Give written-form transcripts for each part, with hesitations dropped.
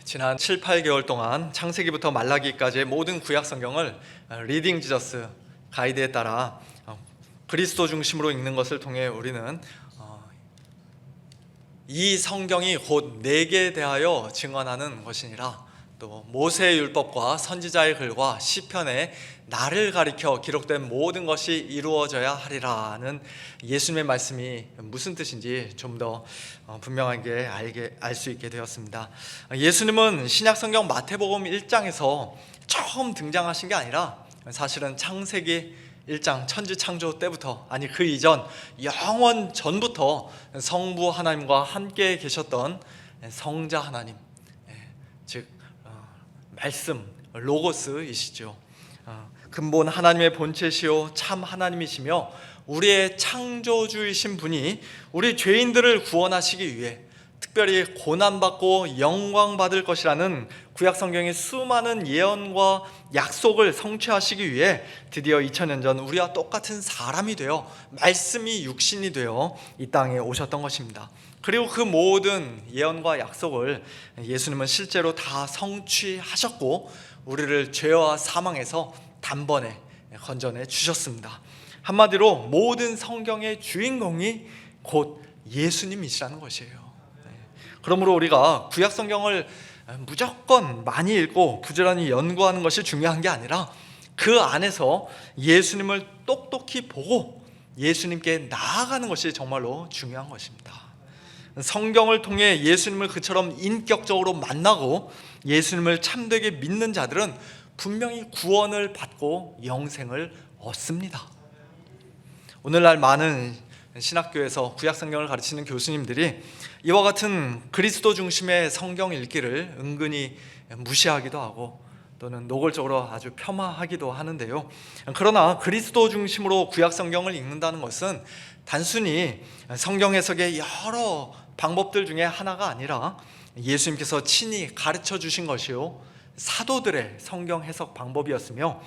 지난 7, 8개월 동안 창세기부터 말라기까지의 모든 구약 성경을 리딩 지저스 가이드에 따라 그리스도 중심으로 읽는 것을 통해 우리는 이 성경이 곧 내게 대하여 증언하는 것이니라, 또 모세의 율법과 선지자의 글과 시편에 나를 가리켜 기록된 모든 것이 이루어져야 하리라는 예수님의 말씀이 무슨 뜻인지 좀 더 분명하게 알 수 있게 되었습니다. 예수님은 신약성경 마태복음 1장에서 처음 등장하신 게 아니라 사실은 창세기 1장 천지창조 때부터, 아니 그 이전 영원 전부터 성부 하나님과 함께 계셨던 성자 하나님, 즉 말씀 로고스이시죠. 근본 하나님의 본체시요 참 하나님이시며 우리의 창조주이신 분이 우리 죄인들을 구원하시기 위해 특별히 고난받고 영광받을 것이라는 구약 성경의 수많은 예언과 약속을 성취하시기 위해 드디어 2000년 전 우리와 똑같은 사람이 되어 말씀이 육신이 되어 이 땅에 오셨던 것입니다. 그리고 그 모든 예언과 약속을 예수님은 실제로 다 성취하셨고 우리를 죄와 사망에서 단번에 건져내 주셨습니다. 한마디로 모든 성경의 주인공이 곧 예수님이시라는 것이에요. 그러므로 우리가 구약 성경을 무조건 많이 읽고 부지런히 연구하는 것이 중요한 게 아니라 그 안에서 예수님을 똑똑히 보고 예수님께 나아가는 것이 정말로 중요한 것입니다. 성경을 통해 예수님을 그처럼 인격적으로 만나고 예수님을 참되게 믿는 자들은 분명히 구원을 받고 영생을 얻습니다. 오늘날 많은 신학교에서 구약 성경을 가르치는 교수님들이 이와 같은 그리스도 중심의 성경 읽기를 은근히 무시하기도 하고 또는 노골적으로 아주 폄하하기도 하는데요. 그러나 그리스도 중심으로 구약 성경을 읽는다는 것은 단순히 성경 해석의 여러 방법들 중에 하나가 아니라 예수님께서 친히 가르쳐 주신 것이요 사도들의 성경 해석 방법이었으며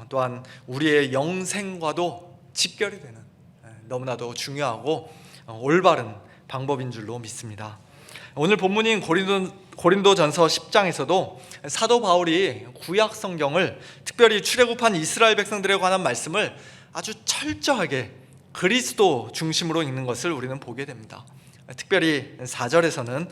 또한 우리의 영생과도 직결이 되는 너무나도 중요하고 올바른 방법인 줄로 믿습니다. 오늘 본문인 고린도전서 10장에서도 사도 바울이 구약 성경을, 특별히 출애굽한 이스라엘 백성들에 관한 말씀을 아주 철저하게 그리스도 중심으로 읽는 것을 우리는 보게 됩니다. 특별히 4절에서는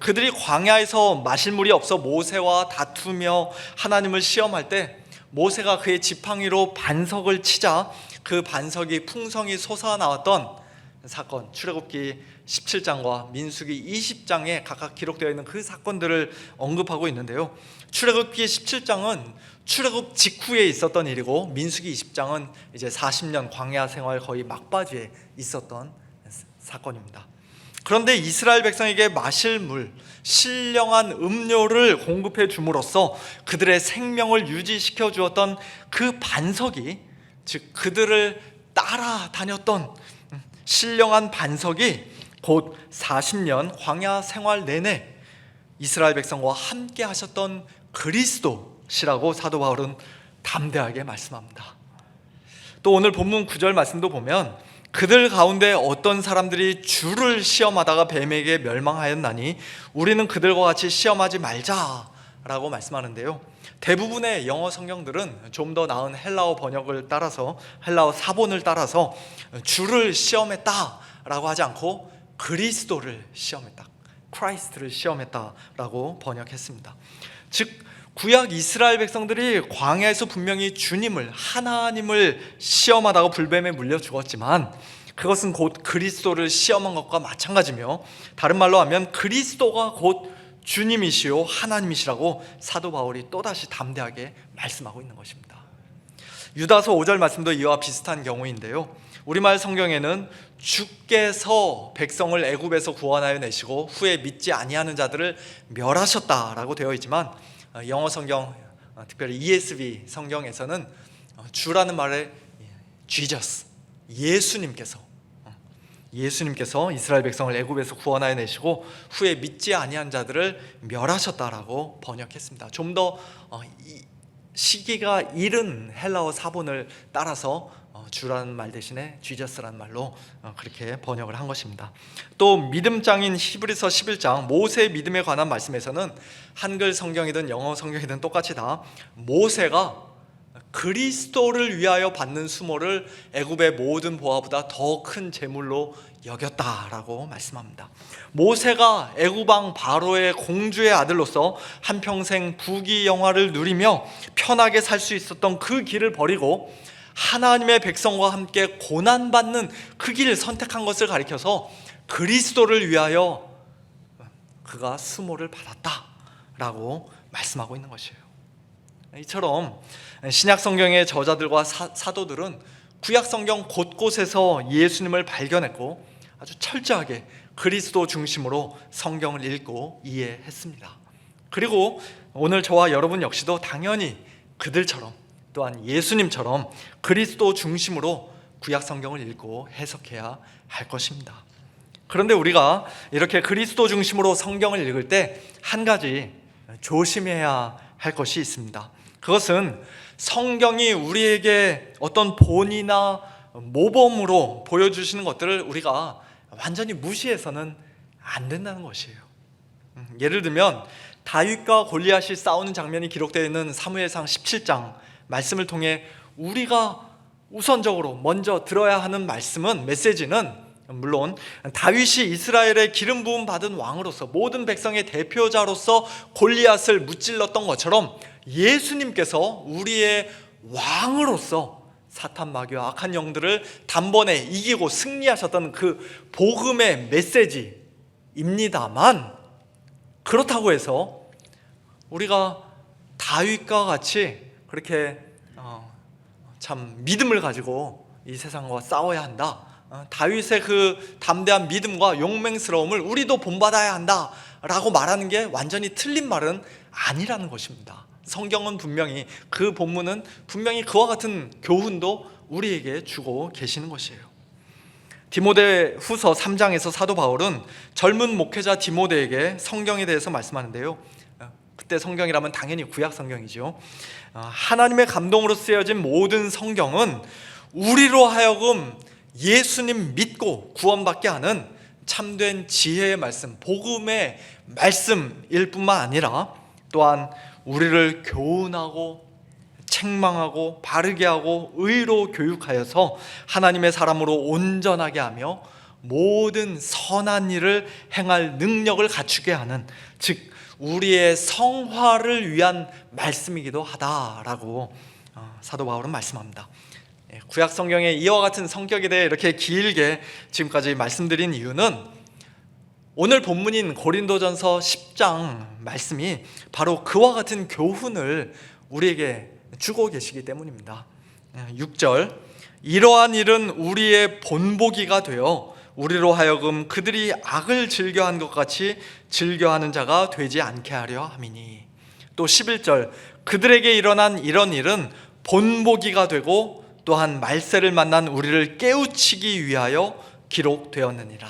그들이 광야에서 마실 물이 없어 모세와 다투며 하나님을 시험할 때 모세가 그의 지팡이로 반석을 치자 그 반석이 풍성히 솟아나왔던 사건, 출애굽기 17장과 민수기 20장에 각각 기록되어 있는 그 사건들을 언급하고 있는데요. 출애굽기 17장은 출애굽 직후에 있었던 일이고 민수기 20장은 이제 40년 광야 생활 거의 막바지에 있었던 사건입니다. 그런데 이스라엘 백성에게 마실 물, 신령한 음료를 공급해 줌으로써 그들의 생명을 유지시켜 주었던 그 반석이, 즉 그들을 따라다녔던 신령한 반석이 곧 40년 광야 생활 내내 이스라엘 백성과 함께 하셨던 그리스도시라고 사도 바울은 담대하게 말씀합니다. 또 오늘 본문 9절 말씀도 보면 그들 가운데 어떤 사람들이 주를 시험하다가 뱀에게 멸망하였나니 우리는 그들과 같이 시험하지 말자라고 말씀하는데요. 대부분의 영어 성경들은 좀 더 나은 헬라어 번역을 따라서, 헬라어 사본을 따라서 주를 시험했다라고 하지 않고 그리스도를 시험했다, 크라이스트를 시험했다라고 번역했습니다. 즉 구약 이스라엘 백성들이 광야에서 분명히 주님을, 하나님을 시험하다가 불뱀에 물려 죽었지만 그것은 곧 그리스도를 시험한 것과 마찬가지며, 다른 말로 하면 그리스도가 곧 주님이시요 하나님이시라고 사도 바울이 또다시 담대하게 말씀하고 있는 것입니다. 유다서 5절 말씀도 이와 비슷한 경우인데요. 우리말 성경에는 주께서 백성을 애굽에서 구원하여 내시고 후에 믿지 아니하는 자들을 멸하셨다라고 되어 있지만 영어 성경, 특별히 ESV 성경에서는 주라는 말에 Jesus, 예수님께서 이스라엘 백성을 애굽에서 구원하여 내시고 후에 믿지 아니한 자들을 멸하셨다라고 번역했습니다. 좀 더 시기가 이른 헬라어 사본을 따라서 주라는 말 대신에 지저스라는 말로 그렇게 번역을 한 것입니다. 또 믿음장인 히브리서 11장 모세의 믿음에 관한 말씀에서는 한글 성경이든 영어 성경이든 똑같이 다 모세가 그리스도를 위하여 받는 수모를 애굽의 모든 보화보다 더 큰 재물로 여겼다라고 말씀합니다. 모세가 애굽 왕 바로의 공주의 아들로서 한평생 부귀영화를 누리며 편하게 살 수 있었던 그 길을 버리고 하나님의 백성과 함께 고난받는 그 길을 선택한 것을 가리켜서 그리스도를 위하여 그가 수모를 받았다라고 말씀하고 있는 것이에요. 이처럼 신약 성경의 저자들과 사도들은 구약 성경 곳곳에서 예수님을 발견했고 아주 철저하게 그리스도 중심으로 성경을 읽고 이해했습니다. 그리고 오늘 저와 여러분 역시도 당연히 그들처럼 또한 예수님처럼 그리스도 중심으로 구약 성경을 읽고 해석해야 할 것입니다. 그런데 우리가 이렇게 그리스도 중심으로 성경을 읽을 때 한 가지 조심해야 할 것이 있습니다. 그것은 성경이 우리에게 어떤 본이나 모범으로 보여주시는 것들을 우리가 완전히 무시해서는 안 된다는 것이에요. 예를 들면 다윗과 골리앗이 싸우는 장면이 기록되어 있는 사무엘상 17장 말씀을 통해 우리가 우선적으로 먼저 들어야 하는 메시지는 물론 다윗이 이스라엘의 기름 부음 받은 왕으로서 모든 백성의 대표자로서 골리앗을 무찔렀던 것처럼 예수님께서 우리의 왕으로서 사탄 마귀와 악한 영들을 단번에 이기고 승리하셨던 그 복음의 메시지입니다만, 그렇다고 해서 우리가 다윗과 같이 그렇게 참 믿음을 가지고 이 세상과 싸워야 한다, 다윗의 그 담대한 믿음과 용맹스러움을 우리도 본받아야 한다 라고 말하는 게 완전히 틀린 말은 아니라는 것입니다. 성경은 분명히, 그 본문은 분명히 그와 같은 교훈도 우리에게 주고 계시는 것이에요. 디모데 후서 3장에서 사도 바울은 젊은 목회자 디모데에게 성경에 대해서 말씀하는데요, 그때 성경이라면 당연히 구약 성경이죠. 하나님의 감동으로 쓰여진 모든 성경은 우리로 하여금 예수님 믿고 구원받게 하는 참된 지혜의 말씀, 복음의 말씀일 뿐만 아니라 또한 우리를 교훈하고 책망하고 바르게 하고 의로 교육하여서 하나님의 사람으로 온전하게 하며 모든 선한 일을 행할 능력을 갖추게 하는, 즉 우리의 성화를 위한 말씀이기도 하다라고 사도 바울은 말씀합니다. 구약 성경의 이와 같은 성격에 대해 이렇게 길게 지금까지 말씀드린 이유는 오늘 본문인 고린도전서 10장 말씀이 바로 그와 같은 교훈을 우리에게 주고 계시기 때문입니다. 6절, 이러한 일은 우리의 본보기가 되어 우리로 하여금 그들이 악을 즐겨한 것 같이 즐겨하는 자가 되지 않게 하려 함이니. 또 11절, 그들에게 일어난 이런 일은 본보기가 되고 또한 말세를 만난 우리를 깨우치기 위하여 기록되었느니라.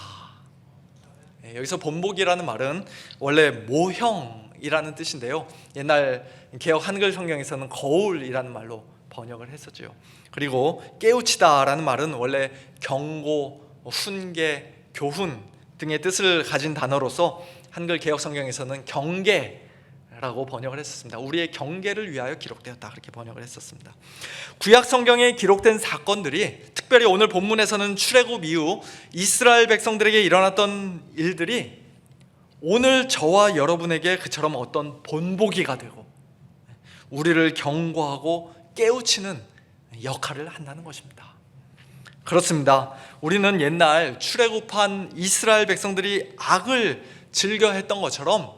여기서 본보기라는 말은 원래 모형이라는 뜻인데요, 옛날 개역 한글 성경에서는 거울이라는 말로 번역을 했었죠. 그리고 깨우치다라는 말은 원래 경고, 훈계, 교훈 등의 뜻을 가진 단어로서 한글 개역 성경에서는 경계라고 번역을 했었습니다. 우리의 경계를 위하여 기록되었다, 그렇게 번역을 했었습니다. 구약 성경에 기록된 사건들이, 특별히 오늘 본문에서는 출애굽 이후 이스라엘 백성들에게 일어났던 일들이 오늘 저와 여러분에게 그처럼 어떤 본보기가 되고 우리를 경고하고 깨우치는 역할을 한다는 것입니다. 그렇습니다. 우리는 옛날 출애굽한 이스라엘 백성들이 악을 즐겨했던 것처럼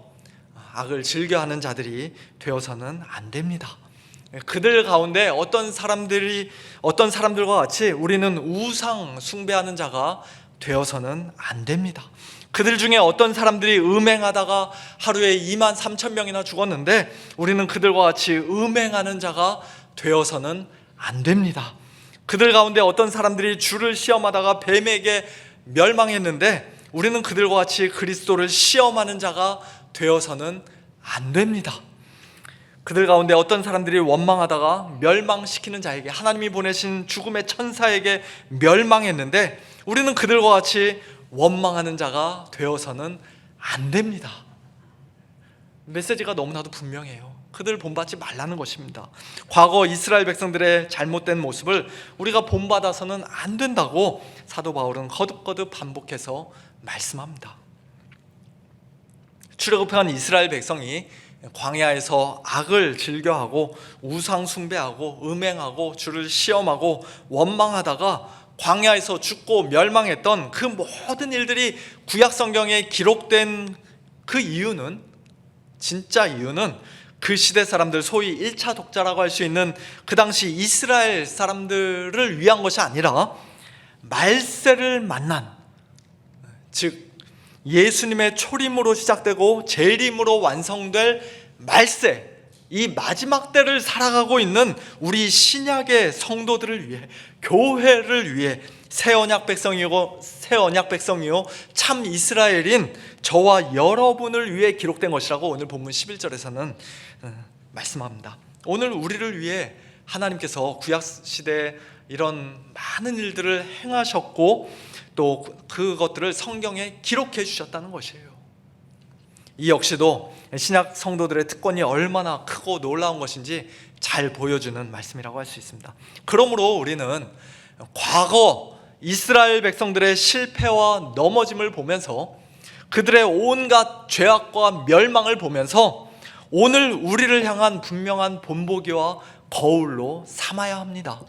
악을 즐겨하는 자들이 되어서는 안 됩니다. 그들 가운데 어떤 사람들과 같이 우리는 우상 숭배하는 자가 되어서는 안 됩니다. 그들 중에 어떤 사람들이 음행하다가 하루에 23,000명이나 죽었는데 우리는 그들과 같이 음행하는 자가 되어서는 안 됩니다. 그들 가운데 어떤 사람들이 주를 시험하다가 뱀에게 멸망했는데 우리는 그들과 같이 그리스도를 시험하는 자가 되어서는 안 됩니다. 그들 가운데 어떤 사람들이 원망하다가 멸망시키는 자에게, 하나님이 보내신 죽음의 천사에게 멸망했는데 우리는 그들과 같이 원망하는 자가 되어서는 안 됩니다. 메시지가 너무나도 분명해요. 그들 본받지 말라는 것입니다. 과거 이스라엘 백성들의 잘못된 모습을 우리가 본받아서는 안 된다고 사도 바울은 거듭거듭 반복해서 말씀합니다. 출애굽한 이스라엘 백성이 광야에서 악을 즐겨하고 우상 숭배하고 음행하고 주를 시험하고 원망하다가 광야에서 죽고 멸망했던 그 모든 일들이 구약 성경에 기록된 그 이유는, 진짜 이유는 그 시대 사람들, 소위 1차 독자라고 할 수 있는 그 당시 이스라엘 사람들을 위한 것이 아니라 말세를 만난, 즉 예수님의 초림으로 시작되고 재림으로 완성될 말세, 이 마지막 때를 살아가고 있는 우리 신약의 성도들을 위해, 교회를 위해 새 언약 백성이요 참 이스라엘인 저와 여러분을 위해 기록된 것이라고 오늘 본문 11절에서는 말씀합니다. 오늘 우리를 위해 하나님께서 구약시대에 이런 많은 일들을 행하셨고 또 그것들을 성경에 기록해 주셨다는 것이에요. 이 역시도 신약 성도들의 특권이 얼마나 크고 놀라운 것인지 잘 보여주는 말씀이라고 할 수 있습니다. 그러므로 우리는 과거 이스라엘 백성들의 실패와 넘어짐을 보면서, 그들의 온갖 죄악과 멸망을 보면서 오늘 우리를 향한 분명한 본보기와 거울로 삼아야 합니다.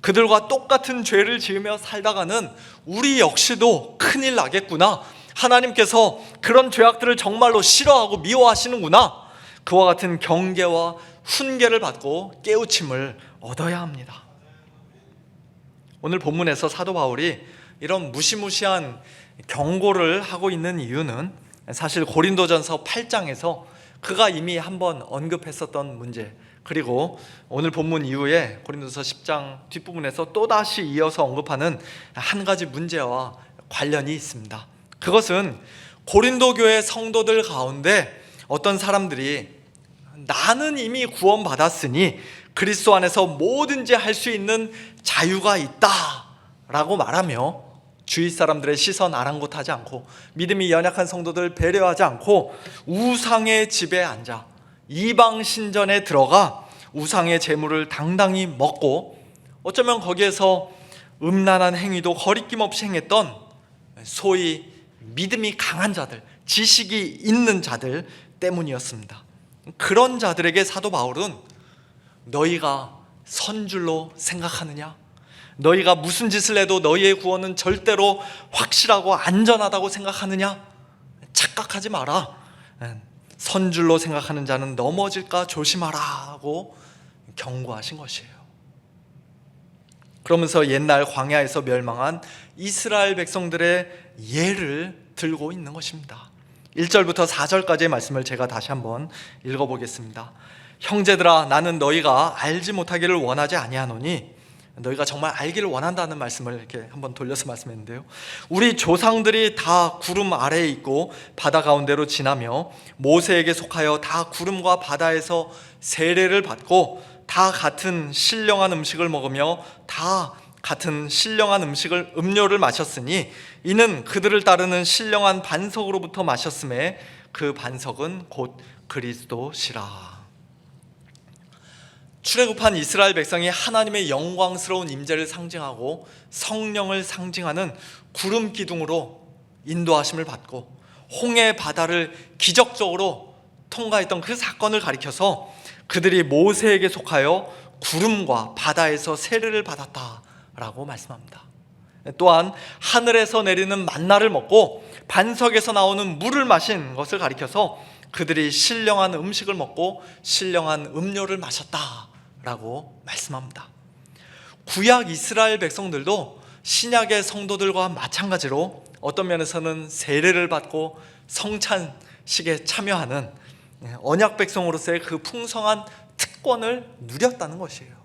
그들과 똑같은 죄를 지으며 살다가는 우리 역시도 큰일 나겠구나, 하나님께서 그런 죄악들을 정말로 싫어하고 미워하시는구나, 그와 같은 경계와 훈계를 받고 깨우침을 얻어야 합니다. 오늘 본문에서 사도 바울이 이런 무시무시한 경고를 하고 있는 이유는 사실 고린도전서 8장에서 그가 이미 한번 언급했었던 문제, 그리고 오늘 본문 이후에 고린도서 10장 뒷부분에서 또다시 이어서 언급하는 한 가지 문제와 관련이 있습니다. 그것은 고린도 교회 성도들 가운데 어떤 사람들이 나는 이미 구원받았으니 그리스도 안에서 뭐든지 할 수 있는 자유가 있다라고 말하며 주위 사람들의 시선 아랑곳하지 않고 믿음이 연약한 성도들 배려하지 않고 우상의 집에 앉아 이방 신전에 들어가 우상의 재물을 당당히 먹고 어쩌면 거기에서 음란한 행위도 거리낌 없이 행했던 소위 믿음이 강한 자들, 지식이 있는 자들 때문이었습니다. 그런 자들에게 사도 바울은 너희가 선줄로 생각하느냐? 너희가 무슨 짓을 해도 너희의 구원은 절대로 확실하고 안전하다고 생각하느냐? 착각하지 마라. 선줄로 생각하는 자는 넘어질까 조심하라 하고 경고하신 것이에요. 그러면서 옛날 광야에서 멸망한 이스라엘 백성들의 예를 들고 있는 것입니다. 1절부터 4절까지의 말씀을 제가 다시 한번 읽어보겠습니다. 형제들아, 나는 너희가 알지 못하기를 원하지 아니하노니, 너희가 정말 알기를 원한다는 말씀을 이렇게 한번 돌려서 말씀했는데요, 우리 조상들이 다 구름 아래에 있고 바다 가운데로 지나며 모세에게 속하여 다 구름과 바다에서 세례를 받고 다 같은 신령한 음식을 먹으며 다 같은 신령한 음료를 마셨으니 이는 그들을 따르는 신령한 반석으로부터 마셨음에 그 반석은 곧 그리스도시라. 출애굽한 이스라엘 백성이 하나님의 영광스러운 임재를 상징하고 성령을 상징하는 구름 기둥으로 인도하심을 받고 홍해 바다를 기적적으로 통과했던 그 사건을 가리켜서 그들이 모세에게 속하여 구름과 바다에서 세례를 받았다라고 말씀합니다. 또한 하늘에서 내리는 만나를 먹고 반석에서 나오는 물을 마신 것을 가리켜서 그들이 신령한 음식을 먹고 신령한 음료를 마셨다라고 말씀합니다. 구약 이스라엘 백성들도 신약의 성도들과 마찬가지로 어떤 면에서는 세례를 받고 성찬식에 참여하는 언약 백성으로서의 그 풍성한 특권을 누렸다는 것이에요.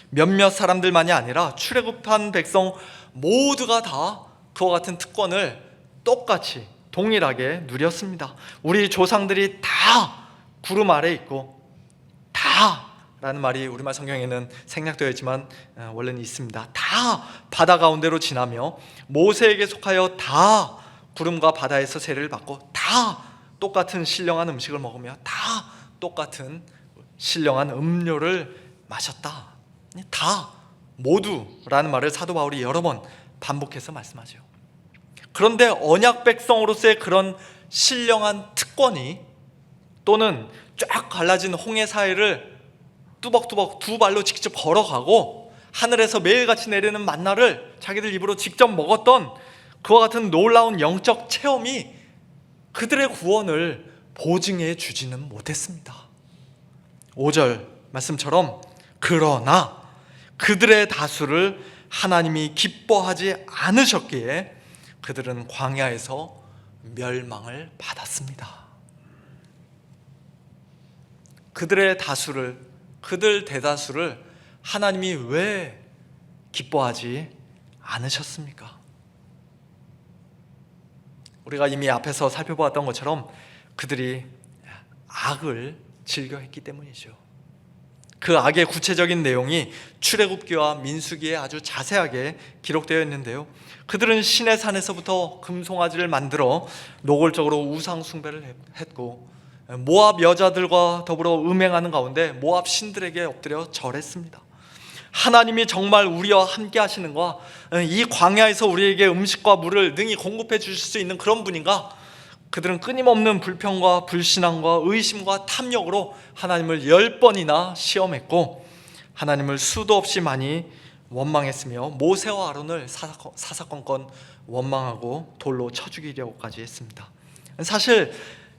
몇몇 사람들만이 아니라 출애굽한 백성 모두가 다 그와 같은 특권을 똑같이 동일하게 누렸습니다. 우리 조상들이 다 구름 아래 있고 다 라는 말이 우리말 성경에는 생략되어 있지만 원래는 있습니다. 다 바다 가운데로 지나며 모세에게 속하여 다 구름과 바다에서 세례를 받고 다 똑같은 신령한 음식을 먹으며 다 똑같은 신령한 음료를 마셨다. 다 모두라는 말을 사도 바울이 여러 번 반복해서 말씀하죠. 그런데 언약 백성으로서의 그런 신령한 특권이 또는 쫙 갈라진 홍해 사이를 뚜벅뚜벅 두 발로 직접 걸어가고 하늘에서 매일같이 내리는 만나를 자기들 입으로 직접 먹었던 그와 같은 놀라운 영적 체험이 그들의 구원을 보증해 주지는 못했습니다. 5절 말씀처럼 그러나 그들의 다수를 하나님이 기뻐하지 않으셨기에 그들은 광야에서 멸망을 받았습니다. 그들 대다수를 하나님이 왜 기뻐하지 않으셨습니까? 우리가 이미 앞에서 살펴보았던 것처럼 그들이 악을 즐겨했기 때문이죠. 그 악의 구체적인 내용이 출애굽기와 민수기에 아주 자세하게 기록되어 있는데요, 그들은 시내 산에서부터 금송아지를 만들어 노골적으로 우상 숭배를 했고 모압 여자들과 더불어 음행하는 가운데 모압 신들에게 엎드려 절했습니다. 하나님이 정말 우리와 함께 하시는가, 이 광야에서 우리에게 음식과 물을 능히 공급해 주실 수 있는 그런 분인가? 그들은 끊임없는 불평과 불신앙과 의심과 탐욕으로 하나님을 10번이나 시험했고 하나님을 수도 없이 많이 원망했으며 모세와 아론을 사사건건 원망하고 돌로 쳐 죽이려고까지 했습니다. 사실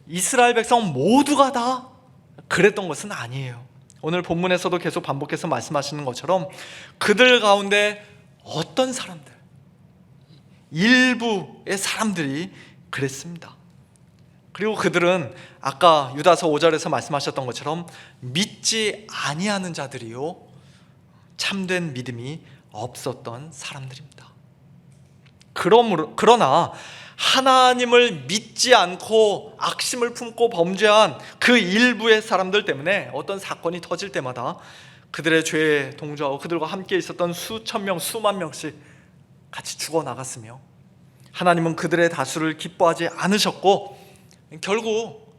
이스라엘 백성 모두가 다 그랬던 것은 아니에요. 오늘 본문에서도 계속 반복해서 말씀하시는 것처럼 그들 가운데 어떤 사람들, 일부의 사람들이 그랬습니다. 그리고 그들은 아까 유다서 5절에서 말씀하셨던 것처럼 믿지 아니하는 자들이요 참된 믿음이 없었던 사람들입니다. 그러나 하나님을 믿지 않고 악심을 품고 범죄한 그 일부의 사람들 때문에 어떤 사건이 터질 때마다 그들의 죄에 동조하고 그들과 함께 있었던 수천 명, 수만 명씩 같이 죽어나갔으며 하나님은 그들의 다수를 기뻐하지 않으셨고 결국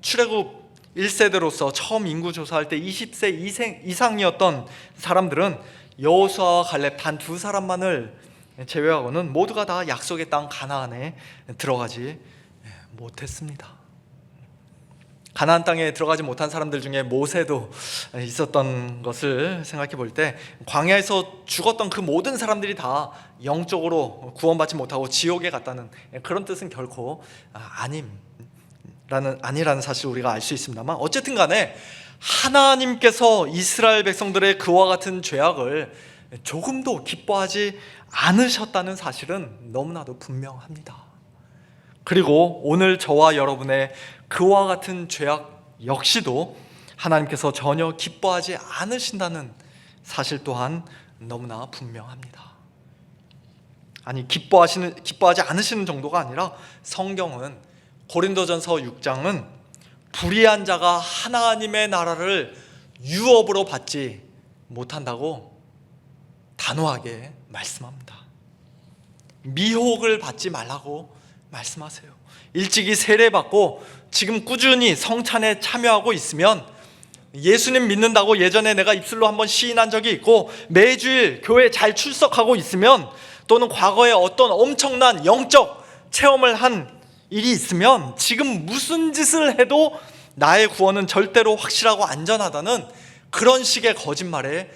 출애굽 1세대로서 처음 인구 조사할 때 20세 이상이었던 사람들은 여호수아와 갈렙 단 두 사람만을 제외하고는 모두가 다 약속의 땅 가나안에 들어가지 못했습니다. 가나안 땅에 들어가지 못한 사람들 중에 모세도 있었던 것을 생각해 볼 때 광야에서 죽었던 그 모든 사람들이 다 영적으로 구원받지 못하고 지옥에 갔다는 그런 뜻은 결코 아니라는 사실을 우리가 알 수 있습니다만, 어쨌든 간에 하나님께서 이스라엘 백성들의 그와 같은 죄악을 조금도 기뻐하지 않으셨다는 사실은 너무나도 분명합니다. 그리고 오늘 저와 여러분의 그와 같은 죄악 역시도 하나님께서 전혀 기뻐하지 않으신다는 사실 또한 너무나 분명합니다. 아니, 기뻐하지 않으시는 정도가 아니라 성경은 고린도전서 6장은 불의한 자가 하나님의 나라를 유업으로 받지 못한다고 단호하게 말씀합니다. 미혹을 받지 말라고 말씀하세요. 일찍이 세례받고 지금 꾸준히 성찬에 참여하고 있으면, 예수님 믿는다고 예전에 내가 입술로 한번 시인한 적이 있고 매주일 교회 잘 출석하고 있으면, 또는 과거에 어떤 엄청난 영적 체험을 한 일이 있으면 지금 무슨 짓을 해도 나의 구원은 절대로 확실하고 안전하다는 그런 식의 거짓말에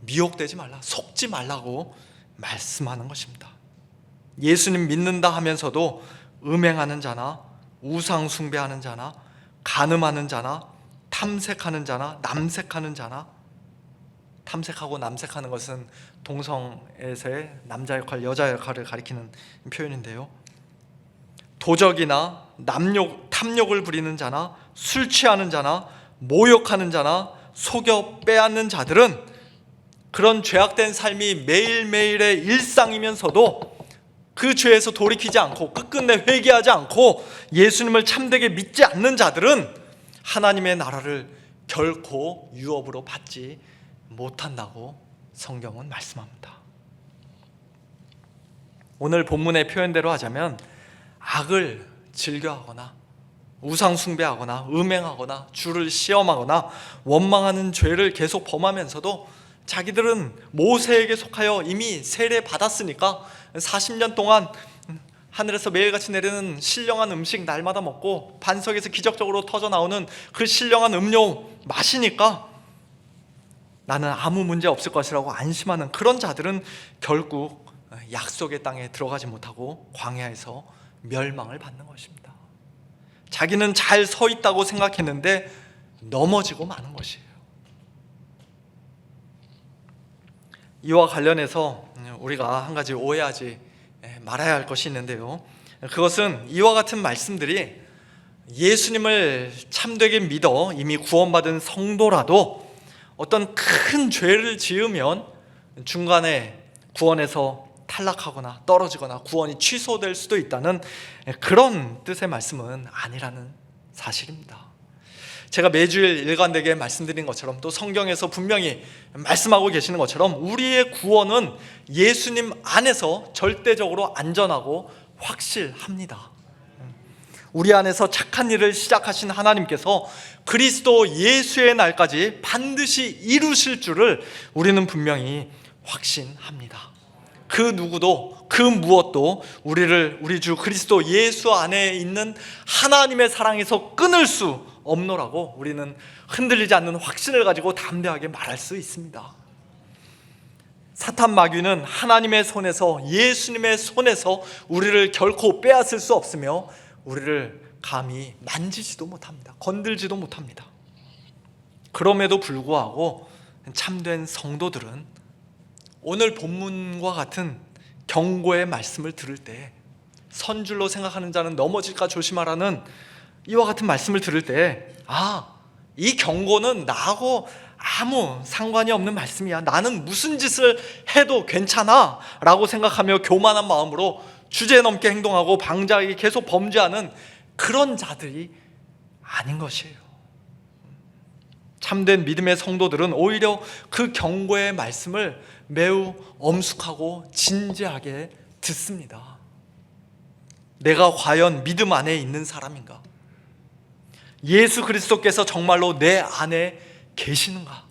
미혹되지 말라, 속지 말라고 말씀하는 것입니다. 예수님 믿는다 하면서도 음행하는 자나 우상 숭배하는 자나 간음하는 자나 탐색하는 자나 남색하는 자나, 탐색하고 남색하는 것은 동성에서의 남자 역할, 여자 역할을 가리키는 표현인데요, 도적이나 탐욕을 부리는 자나 술 취하는 자나 모욕하는 자나 속여 빼앗는 자들은 그런 죄악된 삶이 매일매일의 일상이면서도 그 죄에서 돌이키지 않고 끝끝내 회개하지 않고 예수님을 참되게 믿지 않는 자들은 하나님의 나라를 결코 유업으로 받지 못한다고 성경은 말씀합니다. 오늘 본문의 표현대로 하자면 악을 즐겨하거나 우상 숭배하거나 음행하거나 주를 시험하거나 원망하는 죄를 계속 범하면서도 자기들은 모세에게 속하여 이미 세례 받았으니까 40년 동안 하늘에서 매일같이 내리는 신령한 음식 날마다 먹고 반석에서 기적적으로 터져나오는 그 신령한 음료 마시니까 나는 아무 문제 없을 것이라고 안심하는 그런 자들은 결국 약속의 땅에 들어가지 못하고 광야에서 멸망을 받는 것입니다. 자기는 잘 서 있다고 생각했는데 넘어지고 마는 것이에요. 이와 관련해서 우리가 한 가지 오해하지 말아야 할 것이 있는데요, 그것은 이와 같은 말씀들이 예수님을 참되게 믿어 이미 구원받은 성도라도 어떤 큰 죄를 지으면 중간에 구원에서 탈락하거나 떨어지거나 구원이 취소될 수도 있다는 그런 뜻의 말씀은 아니라는 사실입니다. 제가 매주일 일관되게 말씀드린 것처럼 또 성경에서 분명히 말씀하고 계시는 것처럼 우리의 구원은 예수님 안에서 절대적으로 안전하고 확실합니다. 우리 안에서 착한 일을 시작하신 하나님께서 그리스도 예수의 날까지 반드시 이루실 줄을 우리는 분명히 확신합니다. 그 누구도 그 무엇도 우리 주 그리스도 예수 안에 있는 하나님의 사랑에서 끊을 수 없노라고 우리는 흔들리지 않는 확신을 가지고 담대하게 말할 수 있습니다. 사탄 마귀는 하나님의 손에서, 예수님의 손에서 우리를 결코 빼앗을 수 없으며 우리를 감히 만지지도 못합니다. 건들지도 못합니다. 그럼에도 불구하고 참된 성도들은 오늘 본문과 같은 경고의 말씀을 들을 때, 선줄로 생각하는 자는 넘어질까 조심하라는 이와 같은 말씀을 들을 때, 이 경고는 나하고 아무 상관이 없는 말씀이야, 나는 무슨 짓을 해도 괜찮아 라고 생각하며 교만한 마음으로 주제넘게 행동하고 방자하게 계속 범죄하는 그런 자들이 아닌 것이에요. 참된 믿음의 성도들은 오히려 그 경고의 말씀을 매우 엄숙하고 진지하게 듣습니다. 내가 과연 믿음 안에 있는 사람인가? 예수 그리스도께서 정말로 내 안에 계시는가?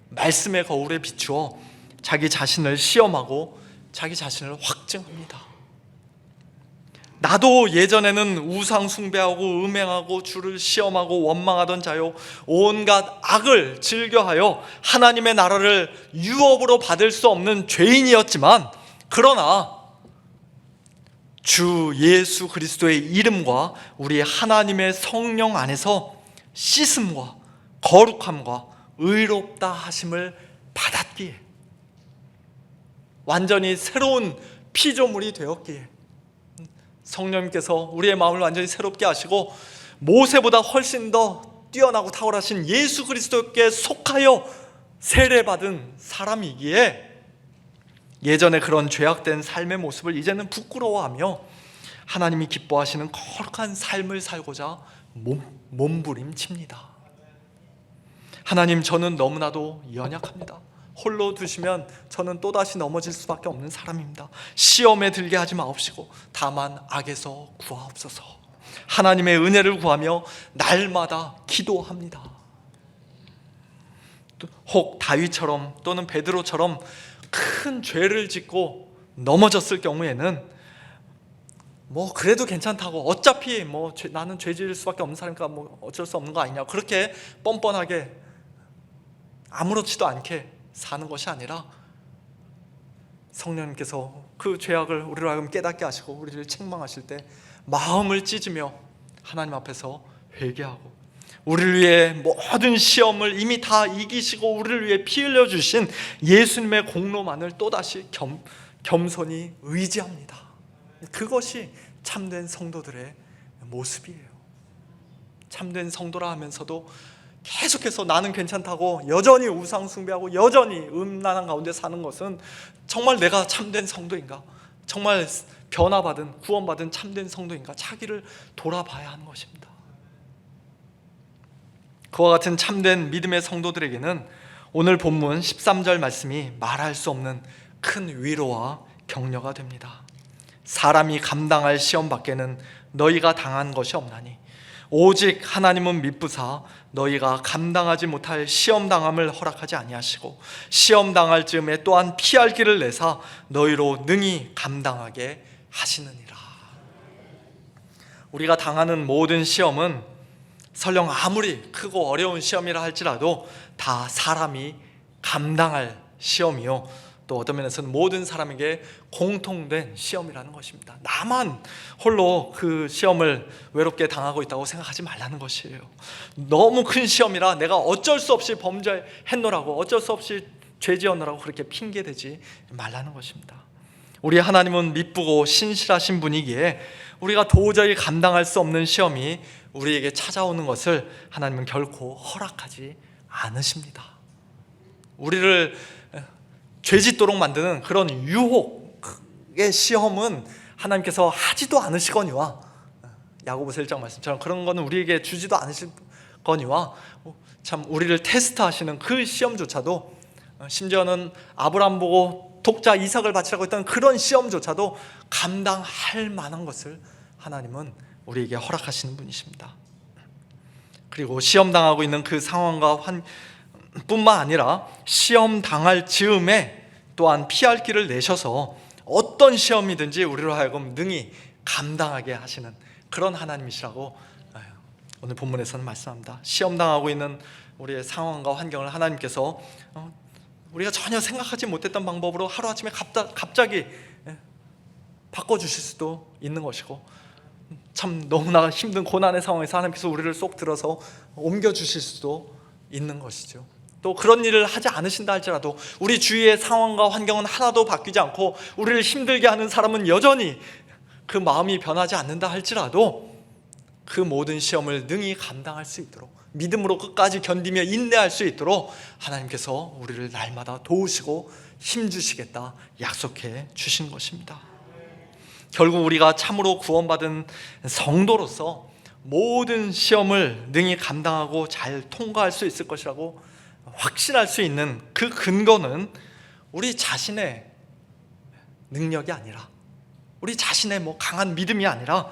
말씀의 거울에 비추어 자기 자신을 시험하고 자기 자신을 확증합니다. 나도 예전에는 우상 숭배하고 음행하고 주를 시험하고 원망하던 자요, 온갖 악을 즐겨하여 하나님의 나라를 유업으로 받을 수 없는 죄인이었지만, 그러나 주 예수 그리스도의 이름과 우리 하나님의 성령 안에서 씻음과 거룩함과 의롭다 하심을 받았기에, 완전히 새로운 피조물이 되었기에, 성령님께서 우리의 마음을 완전히 새롭게 하시고 모세보다 훨씬 더 뛰어나고 탁월하신 예수 그리스도께 속하여 세례받은 사람이기에 예전에 그런 죄악된 삶의 모습을 이제는 부끄러워하며 하나님이 기뻐하시는 거룩한 삶을 살고자 몸부림칩니다. 하나님, 저는 너무나도 연약합니다. 홀로 두시면 저는 또다시 넘어질 수밖에 없는 사람입니다. 시험에 들게 하지 마옵시고 다만 악에서 구하옵소서. 하나님의 은혜를 구하며 날마다 기도합니다. 혹 다윗처럼 또는 베드로처럼 큰 죄를 짓고 넘어졌을 경우에는 그래도 괜찮다고, 어차피 나는 죄 지을 수밖에 없는 사람이니까 어쩔 수 없는 거 아니냐, 그렇게 뻔뻔하게 아무렇지도 않게 사는 것이 아니라 성령님께서 그 죄악을 우리로 하여금 깨닫게 하시고 우리를 책망하실 때 마음을 찢으며 하나님 앞에서 회개하고, 우리를 위해 모든 시험을 이미 다 이기시고 우리를 위해 피 흘려주신 예수님의 공로만을 또다시 겸손히 의지합니다. 그것이 참된 성도들의 모습이에요. 참된 성도라 하면서도 계속해서 나는 괜찮다고 여전히 우상 숭배하고 여전히 음란한 가운데 사는 것은 정말 내가 참된 성도인가? 정말 변화받은, 구원받은 참된 성도인가? 자기를 돌아봐야 하는 것입니다. 그와 같은 참된 믿음의 성도들에게는 오늘 본문 13절 말씀이 말할 수 없는 큰 위로와 격려가 됩니다. 사람이 감당할 시험 밖에는 너희가 당한 것이 없나니 오직 하나님은 미쁘사 너희가 감당하지 못할 시험 당함을 허락하지 아니하시고 시험 당할 즈음에 또한 피할 길을 내사 너희로 능히 감당하게 하시느니라. 우리가 당하는 모든 시험은 설령 아무리 크고 어려운 시험이라 할지라도 다 사람이 감당할 시험이요, 또 어떤 면에서는 모든 사람에게 공통된 시험이라는 것입니다. 나만 홀로 그 시험을 외롭게 당하고 있다고 생각하지 말라는 것이에요. 너무 큰 시험이라 내가 어쩔 수 없이 범죄했노라고, 어쩔 수 없이 죄지었노라고 그렇게 핑계대지 말라는 것입니다. 우리 하나님은 미쁘고 신실하신 분이기에 우리가 도저히 감당할 수 없는 시험이 우리에게 찾아오는 것을 하나님은 결코 허락하지 않으십니다. 우리를 죄짓도록 만드는 그런 유혹의 시험은 하나님께서 하지도 않으시거니와, 야고보서 1장 말씀처럼 그런 거는 우리에게 주지도 않으실 거니와, 참 우리를 테스트하시는 그 시험조차도, 심지어는 아브라함 보고 독자 이삭을 바치라고 했던 그런 시험조차도 감당할 만한 것을 하나님은 우리에게 허락하시는 분이십니다. 그리고 시험 당하고 있는 그 상황과 뿐만 아니라 시험 당할 즈음에 또한 피할 길을 내셔서 어떤 시험이든지 우리로 하여금 능히 감당하게 하시는 그런 하나님이시라고 오늘 본문에서는 말씀합니다. 시험 당하고 있는 우리의 상황과 환경을 하나님께서 우리가 전혀 생각하지 못했던 방법으로 하루아침에 갑자기 바꿔주실 수도 있는 것이고, 참 너무나 힘든 고난의 상황에서 하나님께서 우리를 쏙 들어서 옮겨주실 수도 있는 것이죠. 또 그런 일을 하지 않으신다 할지라도 우리 주위의 상황과 환경은 하나도 바뀌지 않고 우리를 힘들게 하는 사람은 여전히 그 마음이 변하지 않는다 할지라도 그 모든 시험을 능히 감당할 수 있도록, 믿음으로 끝까지 견디며 인내할 수 있도록 하나님께서 우리를 날마다 도우시고 힘주시겠다 약속해 주신 것입니다. 결국 우리가 참으로 구원받은 성도로서 모든 시험을 능히 감당하고 잘 통과할 수 있을 것이라고 확신할 수 있는 그 근거는 우리 자신의 능력이 아니라, 우리 자신의 강한 믿음이 아니라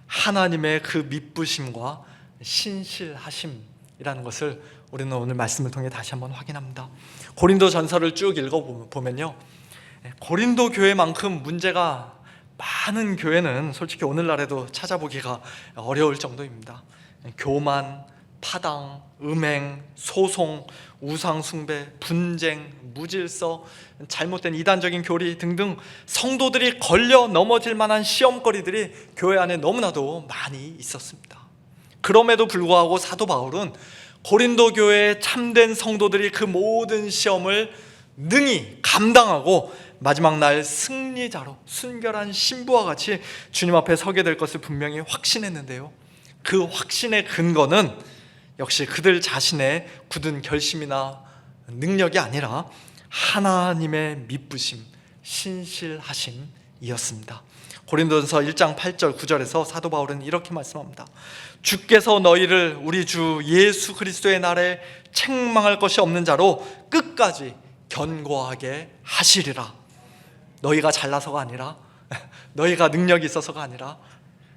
하나님의 그 미쁘심과 신실하심이라는 것을 우리는 오늘 말씀을 통해 다시 한번 확인합니다. 고린도 전서를 쭉 읽어보면요, 고린도 교회만큼 문제가 많은 교회는 솔직히 오늘날에도 찾아보기가 어려울 정도입니다. 교만, 파당, 음행, 소송, 우상숭배, 분쟁, 무질서, 잘못된 이단적인 교리 등등 성도들이 걸려 넘어질 만한 시험거리들이 교회 안에 너무나도 많이 있었습니다. 그럼에도 불구하고 사도 바울은 고린도 교회의 참된 성도들이 그 모든 시험을 능히 감당하고 마지막 날 승리자로 순결한 신부와 같이 주님 앞에 서게 될 것을 분명히 확신했는데요, 그 확신의 근거는 역시 그들 자신의 굳은 결심이나 능력이 아니라 하나님의 미쁘심, 신실하심이었습니다. 고린도전서 1장 8절 9절에서 사도 바울은 이렇게 말씀합니다. 주께서 너희를 우리 주 예수 그리스도의 날에 책망할 것이 없는 자로 끝까지 견고하게 하시리라. 너희가 잘나서가 아니라, 너희가 능력이 있어서가 아니라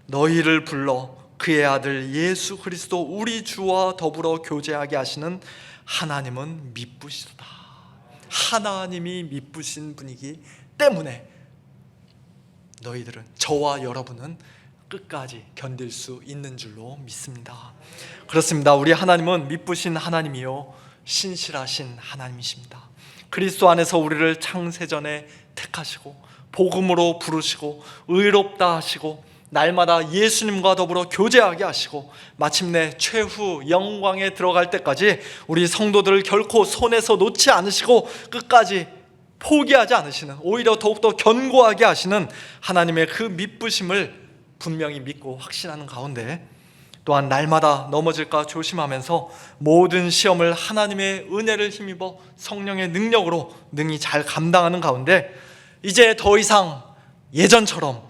너희를 불러 그의 아들 예수 그리스도 우리 주와 더불어 교제하게 하시는 하나님은 미쁘시도다. 하나님이 미쁘신 분이기 때문에 너희들은, 저와 여러분은 끝까지 견딜 수 있는 줄로 믿습니다. 그렇습니다. 우리 하나님은 미쁘신 하나님이요 신실하신 하나님이십니다. 그리스도 안에서 우리를 창세전에 택하시고 복음으로 부르시고 의롭다 하시고 날마다 예수님과 더불어 교제하게 하시고 마침내 최후 영광에 들어갈 때까지 우리 성도들을 결코 손에서 놓지 않으시고 끝까지 포기하지 않으시는, 오히려 더욱더 견고하게 하시는 하나님의 그 미쁘심을 분명히 믿고 확신하는 가운데, 또한 날마다 넘어질까 조심하면서 모든 시험을 하나님의 은혜를 힘입어 성령의 능력으로 능히 잘 감당하는 가운데, 이제 더 이상 예전처럼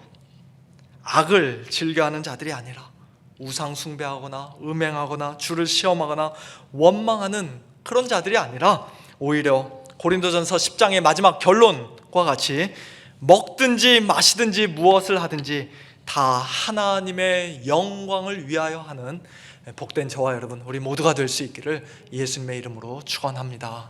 악을 즐겨하는 자들이 아니라 우상 숭배하거나 음행하거나 주를 시험하거나 원망하는 그런 자들이 아니라 오히려 고린도전서 10장의 마지막 결론과 같이 먹든지 마시든지 무엇을 하든지 다 하나님의 영광을 위하여 하는 복된 저와 여러분 우리 모두가 될 수 있기를 예수님의 이름으로 축원합니다.